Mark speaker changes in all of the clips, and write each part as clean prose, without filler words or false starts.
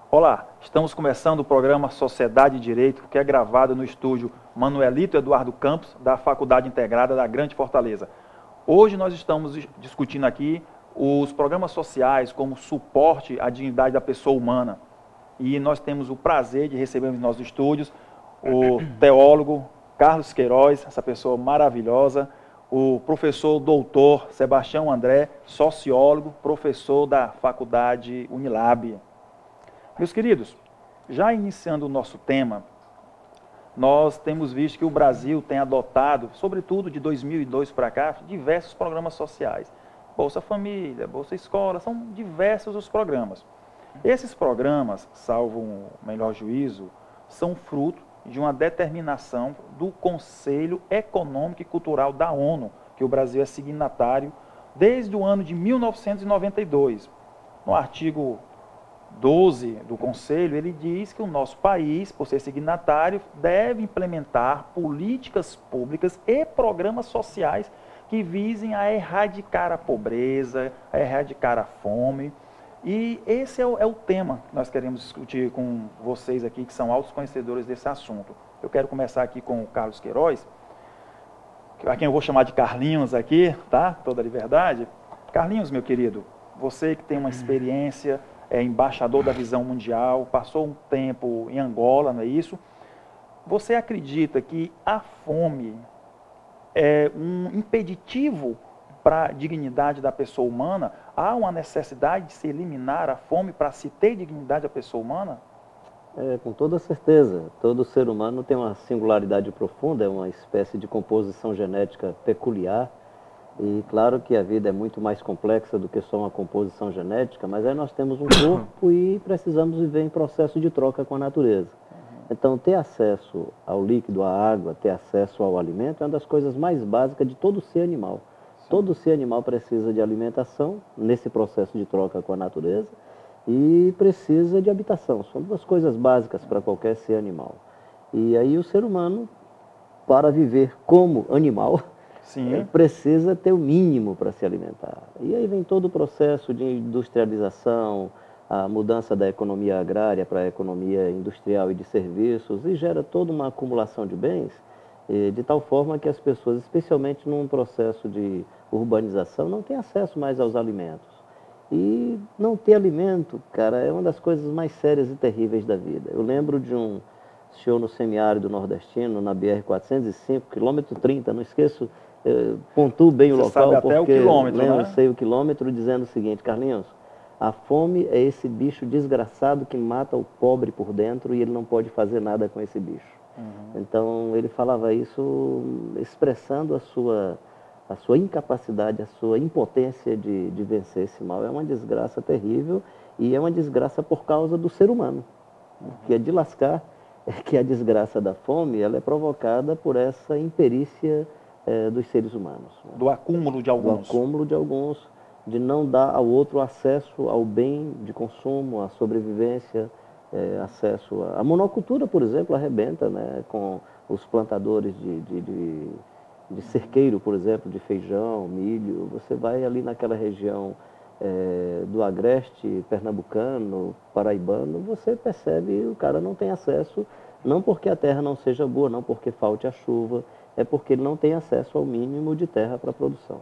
Speaker 1: Olá, estamos começando o programa Sociedade e Direito, que é gravado no estúdio Manuelito Eduardo Campos, da Faculdade Integrada da Grande Fortaleza. Hoje nós estamos discutindo aqui os programas sociais como suporte à dignidade da pessoa humana. E nós temos o prazer de receber nos nossos estúdios o teólogo Carlos Queiroz, essa pessoa maravilhosa, o professor doutor Sebastião André, sociólogo, professor da Faculdade Unilab. Meus queridos, já iniciando o nosso tema, nós temos visto que o Brasil tem adotado, sobretudo de 2002 para cá, diversos programas sociais. Bolsa Família, Bolsa Escola, são diversos os programas. Esses programas, salvo um melhor juízo, são fruto de uma determinação do Conselho Econômico e Cultural da ONU, que o Brasil é signatário desde o ano de 1992. No artigo 12 do Conselho, ele diz que o nosso país, por ser signatário, deve implementar políticas públicas e programas sociais que visem a erradicar a pobreza, a erradicar a fome. E esse é o tema que nós queremos discutir com vocês aqui, que são altos conhecedores desse assunto. Eu quero começar aqui com o Carlos Queiroz, a quem eu vou chamar de Carlinhos aqui, tá? Toda a liberdade. Carlinhos, meu querido, você que tem uma experiência, é embaixador da Visão Mundial, passou um tempo em Angola, não é isso? Você acredita que a fome é um impeditivo para a dignidade da pessoa humana? Há uma necessidade de se eliminar a fome para se ter dignidade da pessoa humana?
Speaker 2: Com toda certeza. Todo ser humano tem uma singularidade profunda, é uma espécie de composição genética peculiar. E claro que a vida é muito mais complexa do que só uma composição genética, mas aí nós temos um corpo e precisamos viver em processo de troca com a natureza. Então, ter acesso ao líquido, à água, ter acesso ao alimento é uma das coisas mais básicas de todo ser animal. Todo ser animal precisa de alimentação nesse processo de troca com a natureza e precisa de habitação. São duas coisas básicas para qualquer ser animal. E aí o ser humano, para viver como animal, precisa ter o mínimo para se alimentar. E aí vem todo o processo de industrialização, a mudança da economia agrária para a economia industrial e de serviços, e gera toda uma acumulação de bens, de tal forma que as pessoas, especialmente num processo de urbanização, não têm acesso mais aos alimentos. E não ter alimento, cara, é uma das coisas mais sérias e terríveis da vida. Eu lembro de um senhor no semiárido nordestino, na BR-405, quilômetro 30, não esqueço, pontuo bem o local,
Speaker 1: sabe até
Speaker 2: porque
Speaker 1: o quilômetro,
Speaker 2: eu
Speaker 1: né?
Speaker 2: sei o quilômetro, dizendo o seguinte: Carlinhos, a fome é esse bicho desgraçado que mata o pobre por dentro e ele não pode fazer nada com esse bicho. Então ele falava isso expressando a sua incapacidade, a sua impotência de vencer esse mal. É uma desgraça terrível e é uma desgraça por causa do ser humano, que é de lascar, é que a desgraça da fome ela é provocada por essa imperícia dos seres humanos.
Speaker 1: Do acúmulo de alguns.
Speaker 2: Do acúmulo de alguns, de não dar ao outro acesso ao bem de consumo, à sobrevivência, acesso à monocultura, por exemplo, arrebenta, né, com os plantadores de cerqueiro, por exemplo, de feijão, milho. Você vai ali naquela região do agreste pernambucano, paraibano, você percebe que o cara não tem acesso, não porque a terra não seja boa, não porque falte a chuva, é porque ele não tem acesso ao mínimo de terra para a produção.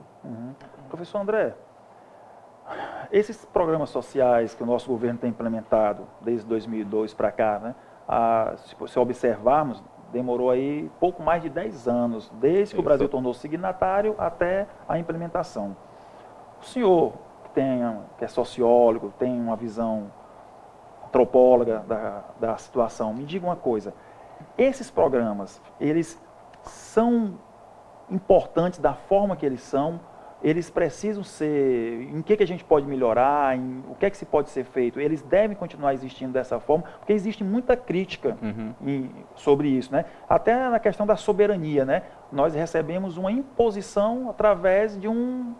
Speaker 1: Professor André, esses programas sociais que o nosso governo tem implementado desde 2002 para cá, né, se observarmos, demorou aí pouco mais de 10 anos, desde que o Brasil tornou signatário até a implementação. O senhor, que é sociólogo, tem uma visão antropóloga da situação, me diga uma coisa: esses programas, eles são importantes da forma que eles são? eles precisam ser, em que a gente pode melhorar, o que é que se pode ser feito? Eles devem continuar existindo dessa forma, porque existe muita crítica sobre isso, né? Até na questão da soberania, né? Nós recebemos uma imposição através de um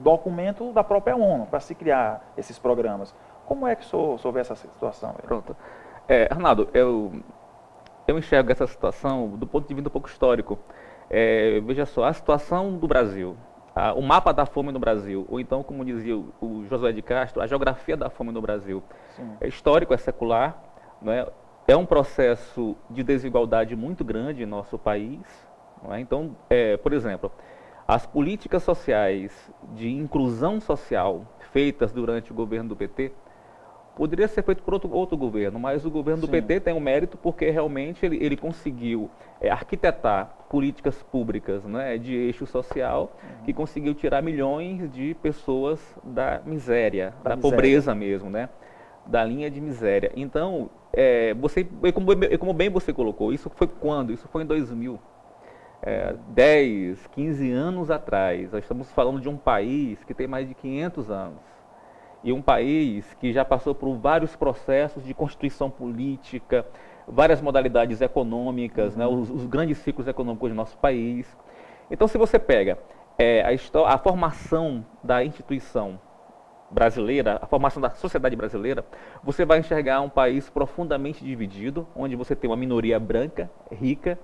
Speaker 1: documento da própria ONU para se criar esses programas. Como é que o senhor vê essa situação?
Speaker 3: Pronto. Arnaldo, eu enxergo essa situação do ponto de vista um pouco histórico. Veja só, a situação do Brasil, o mapa da fome no Brasil, ou então, como dizia o Josué de Castro, a geografia da fome no Brasil. Sim. É histórico, é secular, não é? É um processo de desigualdade muito grande em nosso país. Não é? Então, por exemplo, as políticas sociais de inclusão social feitas durante o governo do PT poderia ser feito por outro governo, mas o governo do PT tem um mérito porque realmente ele conseguiu arquitetar políticas públicas, né, de eixo social, que conseguiu tirar milhões de pessoas da miséria, da pobreza mesmo, né, da linha de miséria. Então, como bem você colocou, isso foi quando? Isso foi em 2000. 10, 15 anos atrás. Nós estamos falando de um país que tem mais de 500 anos. E um país que já passou por vários processos de constituição política, várias modalidades econômicas, né, os grandes ciclos econômicos do nosso país. Então, se você pega a formação da instituição brasileira, a formação da sociedade brasileira, você vai enxergar um país profundamente dividido, onde você tem uma minoria branca, rica,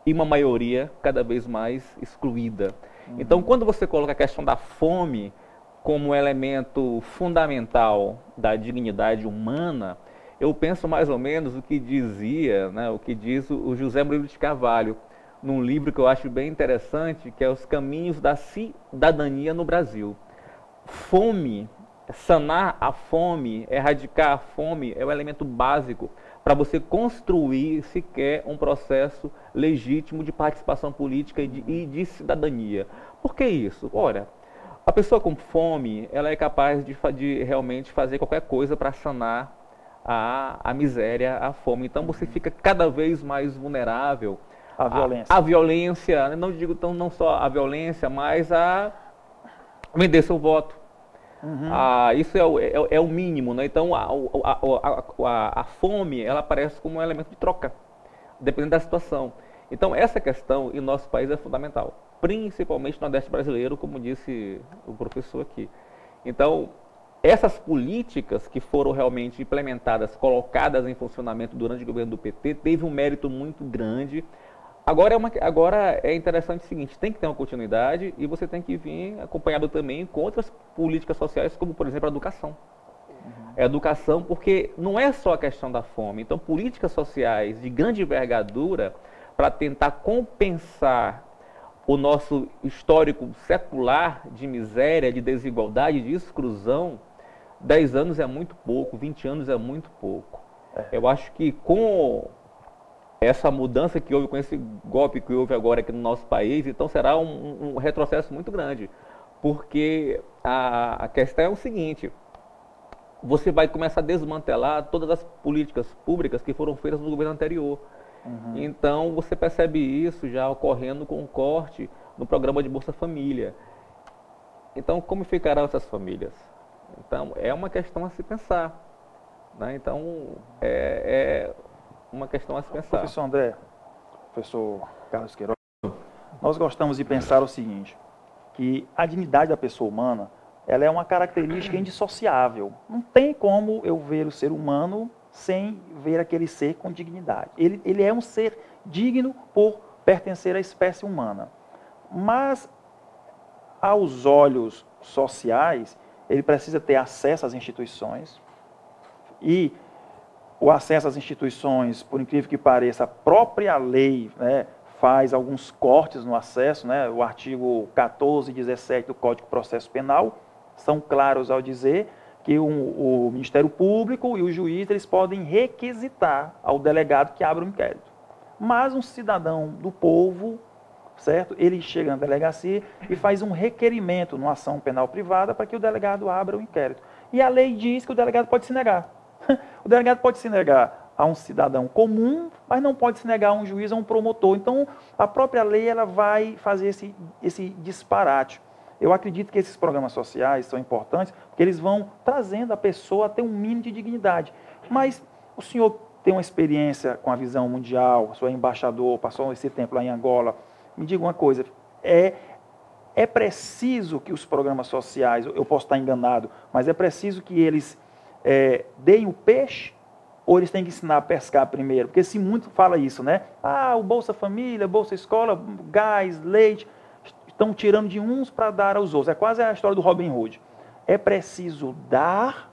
Speaker 3: e uma maioria cada vez mais excluída. Então, quando você coloca a questão da fome como elemento fundamental da dignidade humana, eu penso mais ou menos o que dizia, né, o que diz o José Murilo de Carvalho, num livro que eu acho bem interessante, que é Os Caminhos da Cidadania no Brasil. Fome, sanar a fome, erradicar a fome, é o elemento básico para você construir sequer um processo legítimo de participação política e de cidadania. Por que isso? Olha, a pessoa com fome, ela é capaz de realmente fazer qualquer coisa para sanar a miséria, a fome. Então você fica cada vez mais vulnerável à violência, não digo não só a violência, mas a vender seu voto. Isso é o mínimo, né? Então a fome, ela aparece como um elemento de troca, dependendo da situação. Então essa questão em nosso país é fundamental, principalmente no Nordeste brasileiro, como disse o professor aqui. Então essas políticas que foram realmente implementadas, colocadas em funcionamento durante o governo do PT, teve um mérito muito grande. Agora é interessante o seguinte, tem que ter uma continuidade e você tem que vir acompanhado também com outras políticas sociais, como por exemplo a educação. A educação, porque não é só a questão da fome. Então políticas sociais de grande envergadura para tentar compensar o nosso histórico secular de miséria, de desigualdade, de exclusão. 10 anos é muito pouco, 20 anos é muito pouco. Eu acho que com essa mudança que houve, com esse golpe que houve agora aqui no nosso país, então será um retrocesso muito grande. Porque a questão é o seguinte, você vai começar a desmantelar todas as políticas públicas que foram feitas no governo anterior. Então você percebe isso já ocorrendo com um corte no programa de Bolsa Família. Então como ficarão essas famílias? Então é uma questão a se pensar, né? Então é uma questão a se pensar.
Speaker 1: Professor André, professor Carlos Queiroz, nós gostamos de pensar o seguinte, que a dignidade da pessoa humana, ela é uma característica indissociável. Não tem como eu ver o ser humano sem ver aquele ser com dignidade. Ele é um ser digno por pertencer à espécie humana. Mas, aos olhos sociais, ele precisa ter acesso às instituições. E o acesso às instituições, por incrível que pareça, a própria lei, né, faz alguns cortes no acesso, né? O artigo 14 e 17 do Código de Processo Penal são claros ao dizer que o Ministério Público e o juiz eles podem requisitar ao delegado que abra um inquérito. Mas um cidadão do povo, certo? Ele chega na delegacia e faz um requerimento numa ação penal privada para que o delegado abra o inquérito. E a lei diz que o delegado pode se negar. O delegado pode se negar a um cidadão comum, mas não pode se negar a um juiz, a um promotor. Então, a própria lei ela vai fazer esse disparate. Eu acredito que esses programas sociais são importantes porque eles vão trazendo a pessoa a ter um mínimo de dignidade. Mas o senhor tem uma experiência com a visão mundial, o senhor é embaixador, passou esse tempo lá em Angola. Me diga uma coisa, é preciso que os programas sociais, eu posso estar enganado, mas é preciso que eles deem o peixe ou eles têm que ensinar a pescar primeiro? Porque se muito fala isso, né? Ah, o Bolsa Família, Bolsa Escola, gás, leite, estão tirando de uns para dar aos outros. É quase a história do Robin Hood. É preciso dar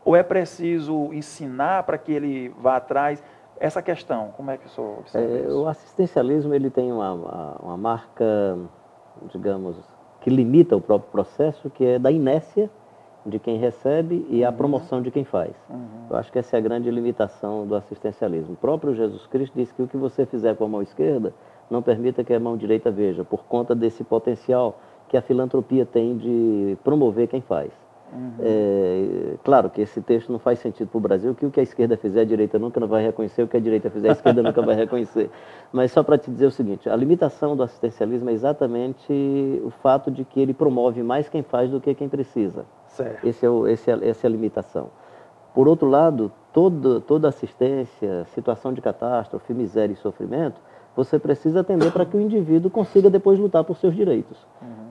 Speaker 1: ou é preciso ensinar para que ele vá atrás? Essa questão, como é que o senhor observa isso?
Speaker 2: O assistencialismo ele tem uma marca, digamos, que limita o próprio processo, que é da inércia de quem recebe e a promoção de quem faz. Eu acho que essa é a grande limitação do assistencialismo. O próprio Jesus Cristo disse que o que você fizer com a mão esquerda, não permita que a mão direita veja, por conta desse potencial que a filantropia tem de promover quem faz. Claro que esse texto não faz sentido para o Brasil, que o que a esquerda fizer, a direita nunca vai reconhecer, o que a direita fizer, a esquerda nunca vai reconhecer. Mas só para te dizer o seguinte, a limitação do assistencialismo é exatamente o fato de que ele promove mais quem faz do que quem precisa.
Speaker 1: Certo.
Speaker 2: Essa é a limitação. Por outro lado, toda assistência, situação de catástrofe, miséria e sofrimento, você precisa atender para que o indivíduo consiga depois lutar por seus direitos.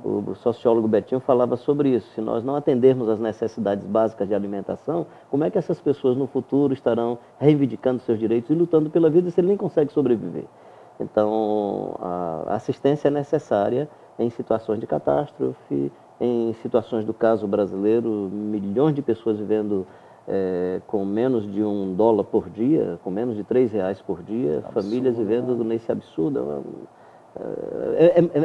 Speaker 2: O sociólogo Betinho falava sobre isso. Se nós não atendermos às necessidades básicas de alimentação, como é que essas pessoas no futuro estarão reivindicando seus direitos e lutando pela vida se ele nem consegue sobreviver? Então, a assistência é necessária em situações de catástrofe, em situações do caso brasileiro, milhões de pessoas vivendo com menos de $1 por dia, com menos de R$3 por dia, absurdo, famílias vivendo nesse absurdo.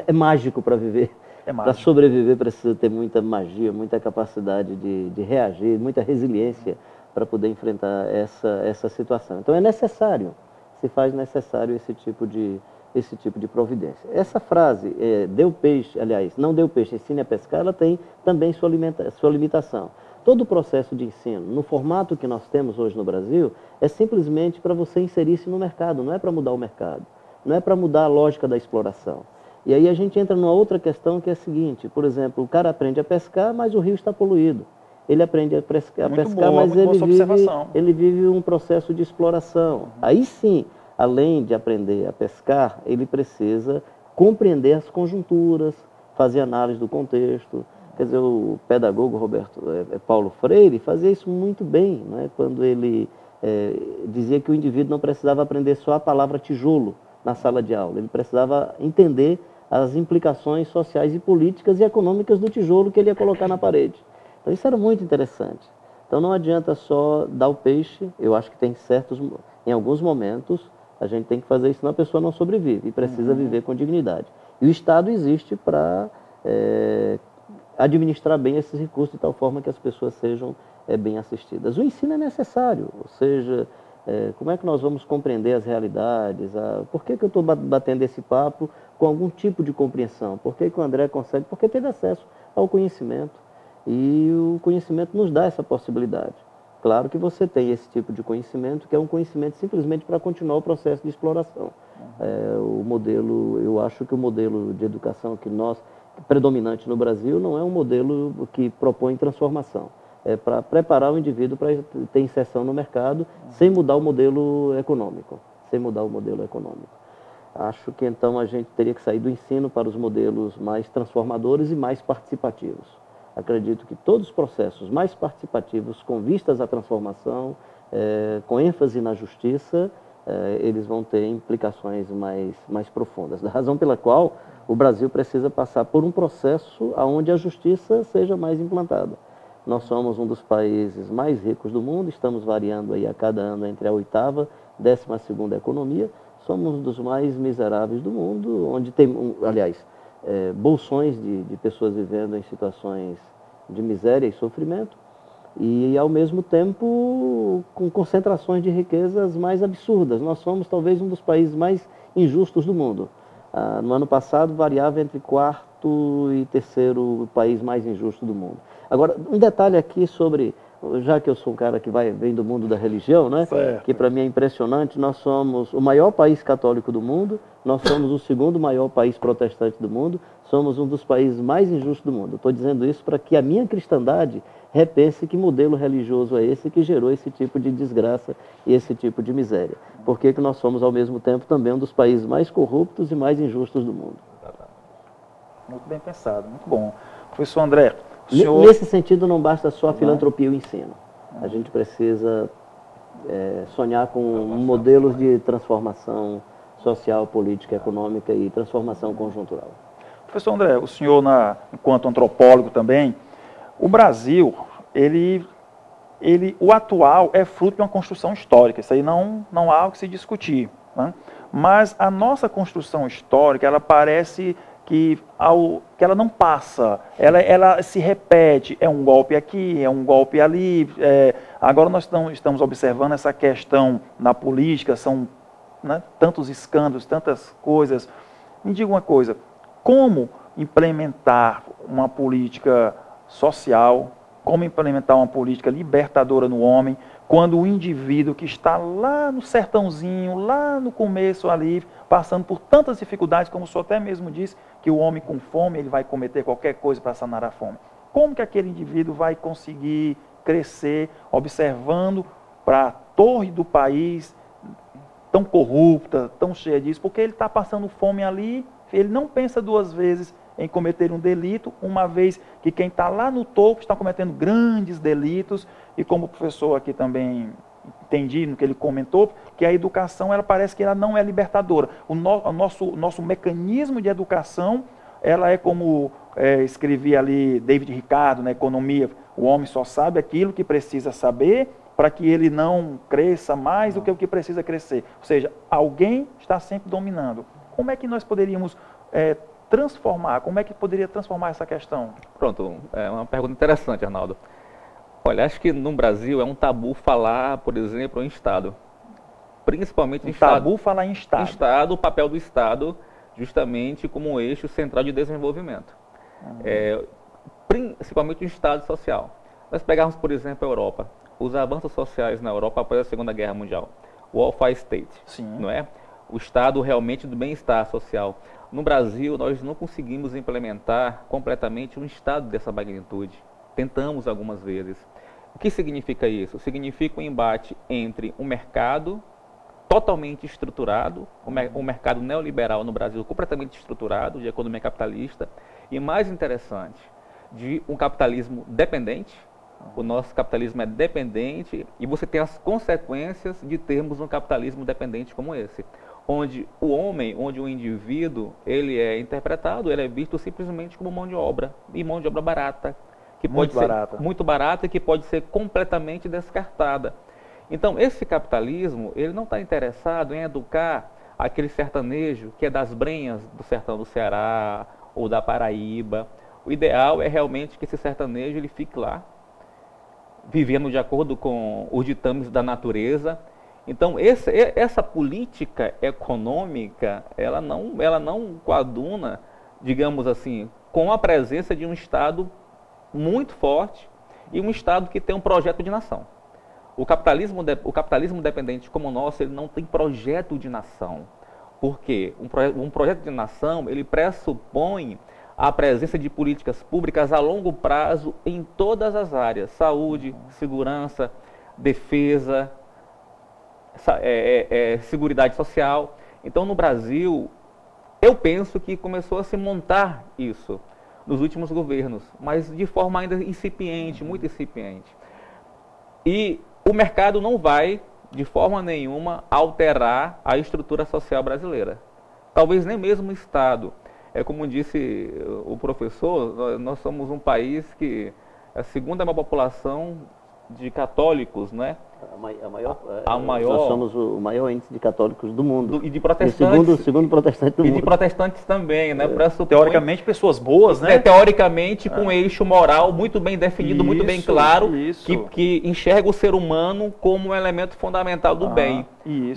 Speaker 2: É mágico para viver. Para sobreviver precisa ter muita magia, muita capacidade de reagir, muita resiliência para poder enfrentar essa situação. Então é necessário, se faz necessário esse tipo de providência. Essa frase, deu peixe, aliás, não deu peixe, ensine a pescar, ela tem também sua limitação. Todo o processo de ensino, no formato que nós temos hoje no Brasil, é simplesmente para você inserir-se no mercado, não é para mudar o mercado, não é para mudar a lógica da exploração. E aí a gente entra numa outra questão que é a seguinte, por exemplo, o cara aprende a pescar, mas o rio está poluído. Ele aprende a pescar, mas ele vive um processo de exploração. Aí sim, além de aprender a pescar, ele precisa compreender as conjunturas, fazer análise do contexto. Quer dizer, o pedagogo Paulo Freire fazia isso muito bem, né? Quando ele dizia que o indivíduo não precisava aprender só a palavra tijolo na sala de aula, ele precisava entender as implicações sociais e políticas e econômicas do tijolo que ele ia colocar na parede. Então isso era muito interessante. Então não adianta só dar o peixe, eu acho que em alguns momentos, a gente tem que fazer isso, senão a pessoa não sobrevive e precisa viver com dignidade. E o Estado existe para administrar bem esses recursos de tal forma que as pessoas sejam bem assistidas. O ensino é necessário, ou seja, como é que nós vamos compreender as realidades? Por que eu estou batendo esse papo com algum tipo de compreensão? Por que o André consegue? Porque teve acesso ao conhecimento e o conhecimento nos dá essa possibilidade. Claro que você tem esse tipo de conhecimento, que é um conhecimento simplesmente para continuar o processo de exploração. Eu acho que o modelo de educação predominante no Brasil não é um modelo que propõe transformação. É para preparar o indivíduo para ter inserção no mercado sem mudar o modelo econômico. Acho que então a gente teria que sair do ensino para os modelos mais transformadores e mais participativos. Acredito que todos os processos mais participativos, com vistas à transformação, com ênfase na justiça, eles vão ter implicações mais profundas. Da razão pela qual o Brasil precisa passar por um processo onde a justiça seja mais implantada. Nós somos um dos países mais ricos do mundo, estamos variando aí a cada ano entre a 8ª e 12ª economia. Somos um dos mais miseráveis do mundo, onde tem, bolsões de pessoas vivendo em situações de miséria e sofrimento, e ao mesmo tempo com concentrações de riquezas mais absurdas. Nós somos talvez um dos países mais injustos do mundo. No ano passado variava entre 4º e 3º país mais injusto do mundo. Agora, um detalhe aqui sobre já que eu sou um cara que vem do mundo da religião, né?
Speaker 1: Certo.
Speaker 2: Que para mim é impressionante, nós somos o maior país católico do mundo, nós somos o segundo maior país protestante do mundo, somos um dos países mais injustos do mundo. Estou dizendo isso para que a minha cristandade repense que modelo religioso é esse que gerou esse tipo de desgraça e esse tipo de miséria. Por que nós somos, ao mesmo tempo, também um dos países mais corruptos e mais injustos do mundo?
Speaker 1: Muito bem pensado, muito bom. Professor André, o senhor...
Speaker 2: Nesse sentido, não basta só a filantropia e o ensino. A gente precisa sonhar com modelos de transformação social, política, econômica e transformação conjuntural.
Speaker 1: Professor André, o senhor, enquanto antropólogo também, o Brasil, o atual é fruto de uma construção histórica, isso aí não há o que se discutir, né? Mas a nossa construção histórica, ela parece que ela não passa, ela se repete, é um golpe aqui, é um golpe ali. Agora nós estamos observando essa questão na política, são, né, tantos escândalos, tantas coisas. Me diga uma coisa, como implementar uma política social, como implementar uma política libertadora no homem, quando o indivíduo que está lá no sertãozinho, lá no começo ali, passando por tantas dificuldades, como o senhor até mesmo disse, que o homem com fome, ele vai cometer qualquer coisa para sanar a fome. Como que aquele indivíduo vai conseguir crescer, observando para a torre do país, tão corrupta, tão cheia disso, porque ele está passando fome ali, ele não pensa duas vezes em cometer um delito, uma vez que quem está lá no topo está cometendo grandes delitos, e como o professor aqui também entendi no que ele comentou, que a educação, ela parece que ela não é libertadora. O nosso mecanismo de educação, ela é como escrevia ali David Ricardo na Economia, o homem só sabe aquilo que precisa saber para que ele não cresça mais do que o que precisa crescer. Ou seja, alguém está sempre dominando. Como é que nós poderíamos transformar, como é que poderia transformar essa questão?
Speaker 3: Pronto, é uma pergunta interessante, Arnaldo. Olha, acho que no Brasil é um tabu falar, por exemplo, em Estado. Principalmente em Estado.
Speaker 1: Tabu falar em Estado.
Speaker 3: Estado, o papel do Estado, justamente como um eixo central de desenvolvimento. Principalmente o Estado social. Nós pegarmos, por exemplo, a Europa. Os avanços sociais na Europa após a Segunda Guerra Mundial. O welfare state,
Speaker 1: sim,
Speaker 3: não é? O Estado realmente do bem-estar social. No Brasil, nós não conseguimos implementar completamente um Estado dessa magnitude. Tentamos algumas vezes. O que significa isso? Significa um embate entre um mercado totalmente estruturado, um mercado neoliberal no Brasil completamente estruturado, de economia capitalista, e mais interessante, de um capitalismo dependente. O nosso capitalismo é dependente e você tem as consequências de termos um capitalismo dependente como esse. Onde o homem, onde o indivíduo, ele é interpretado, ele é visto simplesmente como mão de obra, e mão de obra barata, que pode ser muito barata e que pode ser completamente descartada. Então, esse capitalismo, ele não está interessado em educar aquele sertanejo que é das brenhas do sertão do Ceará ou da Paraíba. O ideal é realmente que esse sertanejo ele fique lá, vivendo de acordo com os ditames da natureza. Então, essa política econômica, ela não coaduna, digamos assim, com a presença de um Estado muito forte e um Estado que tem um projeto de nação. O capitalismo dependente como o nosso, ele não tem projeto de nação. Por quê? Um projeto de nação, ele pressupõe a presença de políticas públicas a longo prazo em todas as áreas. Saúde, segurança, defesa, seguridade social. Então, no Brasil, eu penso que começou a se montar isso nos últimos governos, mas de forma ainda incipiente, muito incipiente. E o mercado não vai, de forma nenhuma, alterar a estrutura social brasileira. Talvez nem mesmo o Estado. Como disse o professor, nós somos um país que é a segunda maior população de católicos, né?
Speaker 2: Nós somos o maior índice de católicos do mundo.
Speaker 3: E de protestantes.
Speaker 2: Segundo protestante do mundo.
Speaker 3: E de protestantes também, né?
Speaker 1: Teoricamente, pessoas boas, né?
Speaker 3: Teoricamente, com um eixo moral muito bem definido, muito bem claro, que enxerga o ser humano como um elemento fundamental do bem.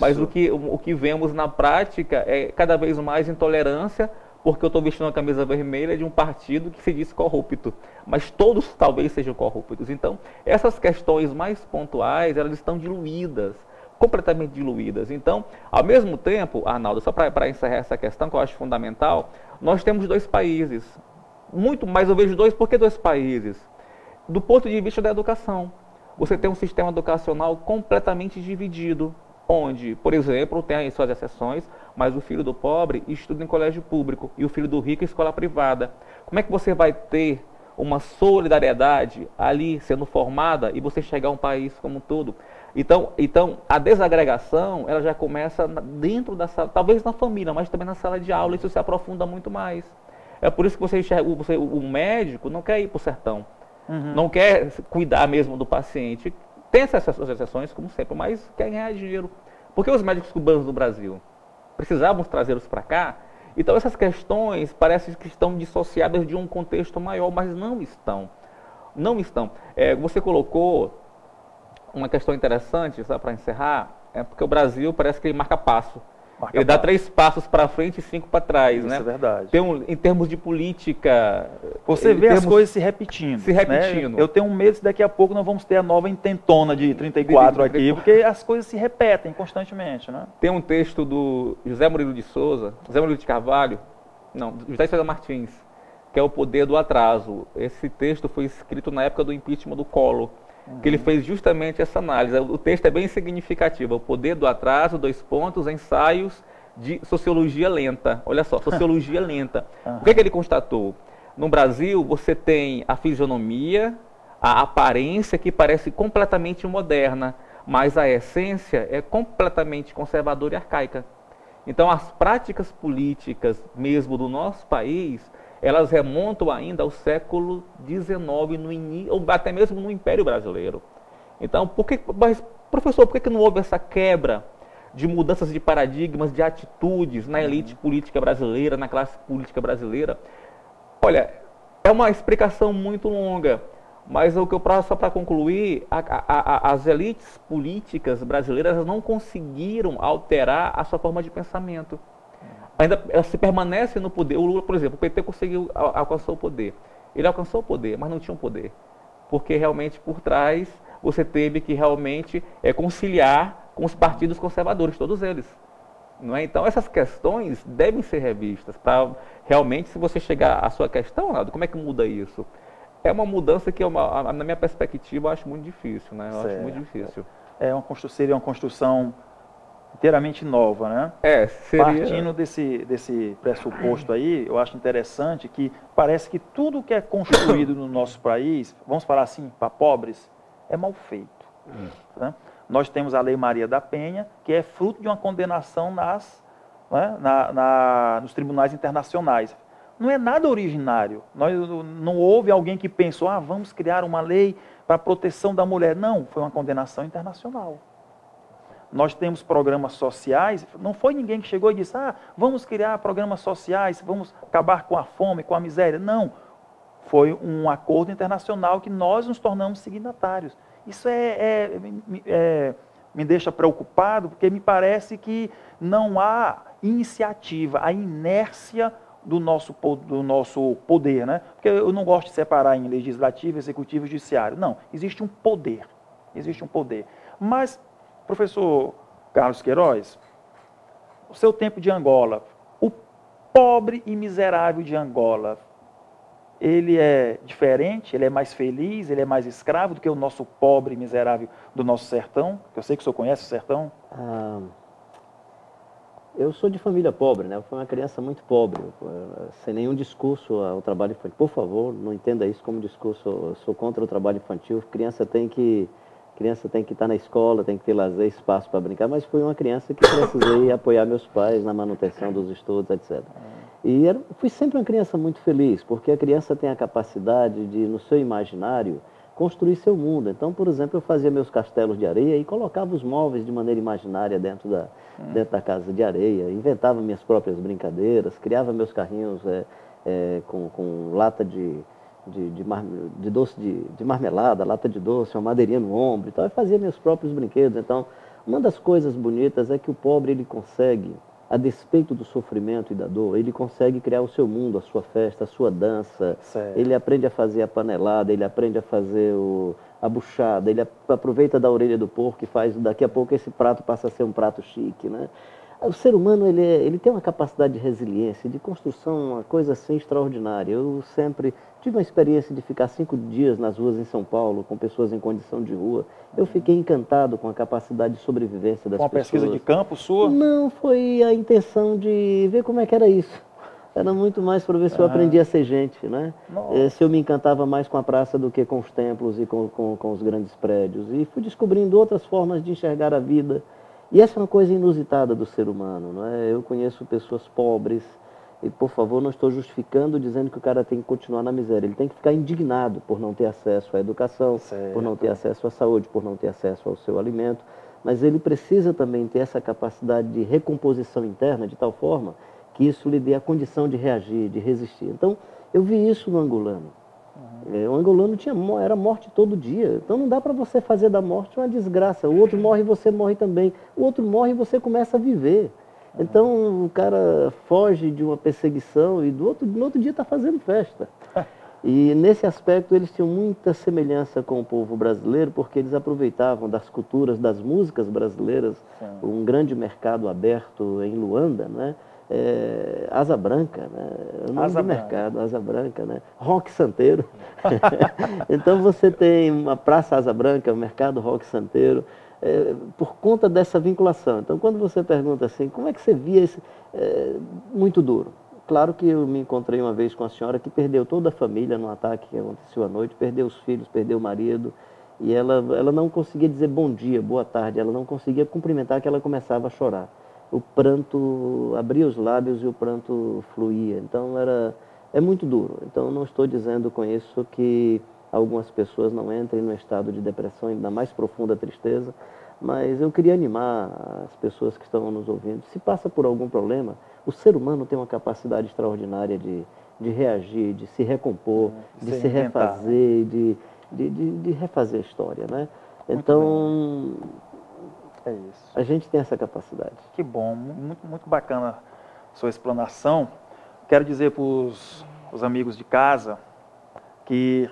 Speaker 3: Mas o que vemos na prática é cada vez mais intolerância, porque eu estou vestindo uma camisa vermelha de um partido que se diz corrupto. Mas todos talvez sejam corruptos. Então, essas questões mais pontuais, elas estão diluídas, completamente diluídas. Então, ao mesmo tempo, Arnaldo, só para encerrar essa questão que eu acho fundamental, nós temos dois países. Muito mais eu vejo dois, por que dois países? Do ponto de vista da educação. Você tem um sistema educacional completamente dividido, onde, por exemplo, tem aí suas exceções, mas o filho do pobre estuda em colégio público e o filho do rico em escola privada. Como é que você vai ter uma solidariedade ali sendo formada e você chegar a um país como um todo? Então, a desagregação, ela já começa dentro da sala, talvez na família, mas também na sala de aula, isso se aprofunda muito mais. É por isso que você enxerga, o médico não quer ir para o sertão, não quer cuidar mesmo do paciente. Tem essas exceções, como sempre, mas quer ganhar dinheiro. Por que os médicos cubanos do Brasil? Precisávamos trazê-los para cá? Então essas questões parecem que estão dissociadas de um contexto maior, mas não estão. Não estão. Você colocou uma questão interessante, só para encerrar, porque o Brasil parece que ele marca passo. Ele dá 3 passos para frente e 5 para trás.
Speaker 1: Isso,
Speaker 3: né?
Speaker 1: É verdade.
Speaker 3: Em termos de política...
Speaker 1: Você vê as coisas se repetindo.
Speaker 3: Né?
Speaker 1: Eu tenho medo que daqui a pouco nós vamos ter a nova intentona de 34 aqui, porque as coisas se repetem constantemente. Né?
Speaker 3: Tem um texto do José Murilo de Souza, José Murilo de Carvalho, não, José Souza Martins, que é O Poder do Atraso. Esse texto foi escrito na época do impeachment do Collor, que ele fez justamente essa análise. O texto é bem significativo. O Poder do Atraso, 2 pontos, ensaios de sociologia lenta. Olha só, sociologia lenta. O que ele constatou? No Brasil, você tem a fisionomia, a aparência que parece completamente moderna, mas a essência é completamente conservadora e arcaica. Então, as práticas políticas mesmo do nosso país, elas remontam ainda ao século XIX, ou até mesmo no Império Brasileiro. Então, mas, professor, por que não houve essa quebra de mudanças de paradigmas, de atitudes na elite política brasileira, na classe política brasileira? Olha, é uma explicação muito longa, mas o que eu só para concluir, as elites políticas brasileiras não conseguiram alterar a sua forma de pensamento. Ainda se permanece no poder. O Lula, por exemplo, o PT alcançou o poder. Ele alcançou o poder, mas não tinha um poder. Porque realmente por trás você teve que realmente conciliar com os partidos conservadores, todos eles. Não é? Então essas questões devem ser revistas. Para realmente, se você chegar à sua questão, Ronaldo, como é que muda isso? É uma mudança que, na minha perspectiva, eu acho muito difícil. Né? Eu acho muito difícil.
Speaker 1: Seria uma construção inteiramente nova, né?
Speaker 3: Seria...
Speaker 1: Partindo desse pressuposto aí, eu acho interessante que parece que tudo que é construído no nosso país, vamos falar assim, para pobres, é mal feito. Né? Nós temos a Lei Maria da Penha, que é fruto de uma condenação nos tribunais internacionais. Não é nada originário. Não houve alguém que pensou, vamos criar uma lei para a proteção da mulher. Não, foi uma condenação internacional. Nós temos programas sociais, não foi ninguém que chegou e disse, vamos criar programas sociais, vamos acabar com a fome, com a miséria. Não, foi um acordo internacional que nós nos tornamos signatários. Isso me deixa preocupado, porque me parece que não há iniciativa, a inércia do nosso poder, né? Porque eu não gosto de separar em legislativo, executivo e judiciário. Não, existe um poder, Mas, professor Carlos Queiroz, o seu tempo de Angola, o pobre e miserável de Angola, ele é diferente, ele é mais feliz, ele é mais escravo do que o nosso pobre e miserável do nosso sertão? Eu sei que o senhor conhece o sertão.
Speaker 2: Eu sou de família pobre, né? Eu fui uma criança muito pobre, sem nenhum discurso ao trabalho infantil. Por favor, não entenda isso como discurso, eu sou contra o trabalho infantil. Criança tem que estar na escola, tem que ter lazer, espaço para brincar, mas fui uma criança que precisei apoiar meus pais na manutenção dos estudos, etc. E fui sempre uma criança muito feliz, porque a criança tem a capacidade de, no seu imaginário, construir seu mundo. Então, por exemplo, eu fazia meus castelos de areia e colocava os móveis de maneira imaginária dentro da casa de areia, inventava minhas próprias brincadeiras, criava meus carrinhos com lata de doce de marmelada, lata de doce, uma madeirinha no ombro e tal, e fazia meus próprios brinquedos. Então, uma das coisas bonitas é que o pobre ele consegue a despeito do sofrimento e da dor, ele consegue criar o seu mundo, a sua festa, a sua dança.
Speaker 1: Certo.
Speaker 2: Ele aprende a fazer a panelada, ele aprende a fazer a buchada, ele aproveita da orelha do porco e faz, daqui a pouco esse prato passa a ser um prato chique, né? O ser humano, ele tem uma capacidade de resiliência, de construção, uma coisa assim extraordinária. Eu sempre tive uma experiência de ficar 5 dias nas ruas em São Paulo, com pessoas em condição de rua. Eu fiquei encantado com a capacidade de sobrevivência das pessoas.
Speaker 1: Com a pesquisa de campo sua?
Speaker 2: Não, foi a intenção de ver como é que era isso. Era muito mais para ver se eu aprendia a ser gente, né? Se eu me encantava mais com a praça do que com os templos e com os grandes prédios. E fui descobrindo outras formas de enxergar a vida. E essa é uma coisa inusitada do ser humano, não é? Eu conheço pessoas pobres, e por favor, não estou justificando dizendo que o cara tem que continuar na miséria. Ele tem que ficar indignado por não ter acesso à educação, por não ter acesso à saúde, por não ter acesso ao seu alimento. Mas ele precisa também ter essa capacidade de recomposição interna de tal forma que isso lhe dê a condição de reagir, de resistir. Então, eu vi isso no angolano. O angolano era morte todo dia. Então não dá para você fazer da morte uma desgraça. O outro morre e você morre também. O outro morre e você começa a viver. Então o cara foge de uma perseguição e no outro dia está fazendo festa. E nesse aspecto eles tinham muita semelhança com o povo brasileiro, porque eles aproveitavam das culturas, das músicas brasileiras, um grande mercado aberto em Luanda, né? Asa Branca, né? O nome do mercado, Asa Branca, né? Rock Santeiro. Então você tem uma Praça Asa Branca, o mercado Rock Santeiro, por conta dessa vinculação. Então quando você pergunta assim, como é que você via isso? Muito duro. Claro que eu me encontrei uma vez com a senhora que perdeu toda a família num ataque que aconteceu à noite, perdeu os filhos, perdeu o marido, e ela não conseguia dizer bom dia, boa tarde, ela não conseguia cumprimentar, que ela começava a chorar. O pranto abria os lábios e o pranto fluía. Então é muito duro. Então não estou dizendo com isso que algumas pessoas não entrem no estado de depressão e na mais profunda tristeza, mas eu queria animar as pessoas que estão nos ouvindo. Se passa por algum problema, o ser humano tem uma capacidade extraordinária de reagir, de se recompor, de se refazer, de refazer a história, né? Então
Speaker 1: é isso.
Speaker 2: A gente tem essa capacidade.
Speaker 1: Que bom, muito bacana a sua explanação. Quero dizer para os amigos de casa que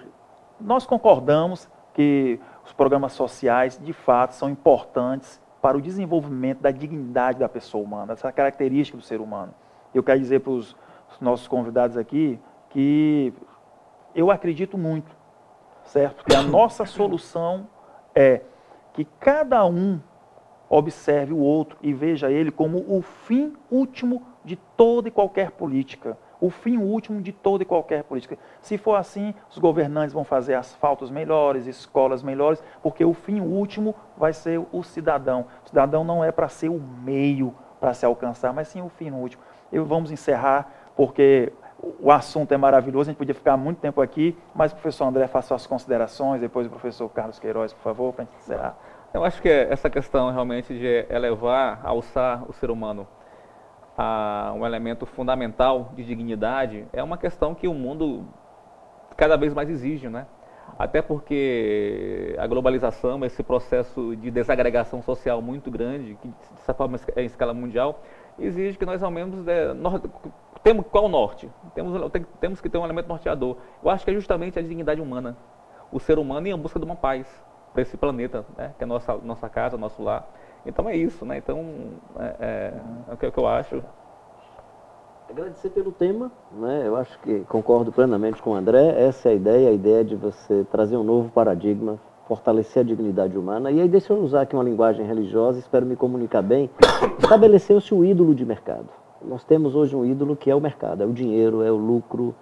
Speaker 1: nós concordamos que os programas sociais, de fato, são importantes para o desenvolvimento da dignidade da pessoa humana, essa característica do ser humano. Eu quero dizer para os nossos convidados aqui que eu acredito muito, certo? Que a nossa solução é que cada um observe o outro e veja ele como o fim último de toda e qualquer política. O fim último de toda e qualquer política. Se for assim, os governantes vão fazer asfaltos melhores, escolas melhores, porque o fim último vai ser o cidadão. O cidadão não é para ser o meio para se alcançar, mas sim o fim último. Vamos encerrar, porque o assunto é maravilhoso, a gente podia ficar muito tempo aqui, mas o professor André faça suas considerações, depois o professor Carlos Queiroz, por favor, para a gente encerrar.
Speaker 3: Eu acho que essa questão realmente de elevar, alçar o ser humano a um elemento fundamental de dignidade é uma questão que o mundo cada vez mais exige, né? Até porque a globalização, esse processo de desagregação social muito grande, que de certa forma é em escala mundial, exige que nós ao menos qual o norte? Temos que ter um elemento norteador. Eu acho que é justamente a dignidade humana, o ser humano em busca de uma paz para esse planeta, né, que é nossa casa, nosso lar. Então é isso, né? Então é o que eu acho.
Speaker 2: Agradecer pelo tema, né? Eu acho que concordo plenamente com o André. Essa é a ideia de você trazer um novo paradigma, fortalecer a dignidade humana. E aí deixa eu usar aqui uma linguagem religiosa, espero me comunicar bem. Estabeleceu-se o ídolo de mercado. Nós temos hoje um ídolo que é o mercado, é o dinheiro, é o lucro.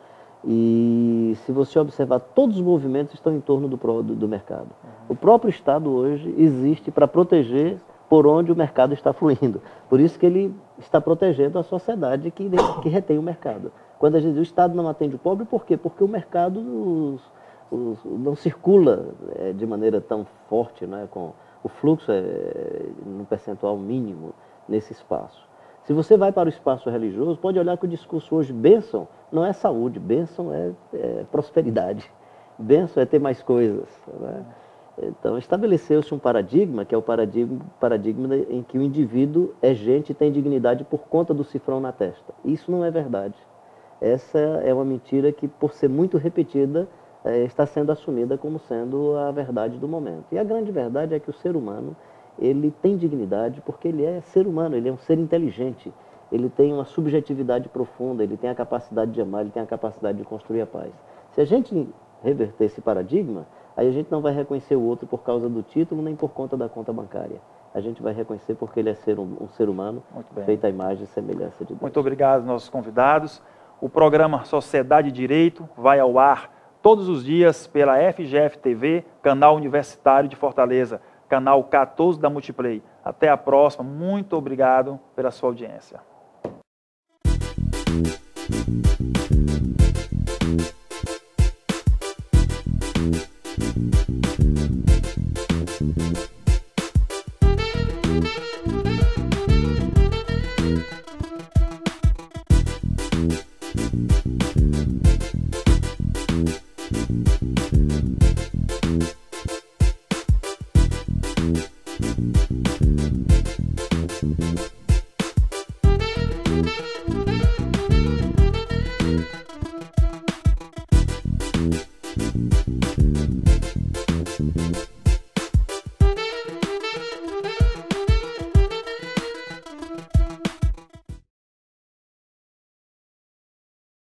Speaker 2: E se você observar, todos os movimentos estão em torno do mercado. O próprio Estado hoje existe para proteger por onde o mercado está fluindo. Por isso que ele está protegendo a sociedade que retém o mercado. Quando a gente diz o Estado não atende o pobre, por quê? Porque o mercado não circula de maneira tão forte, né? Com o fluxo num percentual mínimo nesse espaço. Se você vai para o espaço religioso, pode olhar que o discurso hoje, bênção, não é saúde, bênção é prosperidade. Bênção é ter mais coisas, né? Então, estabeleceu-se um paradigma, que é o paradigma em que o indivíduo é gente e tem dignidade por conta do cifrão na testa. Isso não é verdade. Essa é uma mentira que, por ser muito repetida, está sendo assumida como sendo a verdade do momento. E a grande verdade é que o ser humano, ele tem dignidade porque ele é ser humano, ele é um ser inteligente, ele tem uma subjetividade profunda, ele tem a capacidade de amar, ele tem a capacidade de construir a paz. Se a gente reverter esse paradigma, aí a gente não vai reconhecer o outro por causa do título, nem por conta da conta bancária. A gente vai reconhecer porque ele é um ser humano feito à imagem e semelhança de Deus.
Speaker 1: Muito obrigado aos nossos convidados. O programa Sociedade e Direito vai ao ar todos os dias pela FGF TV, canal universitário de Fortaleza, canal 14 da Multiplay. Até a próxima. Muito obrigado pela sua audiência.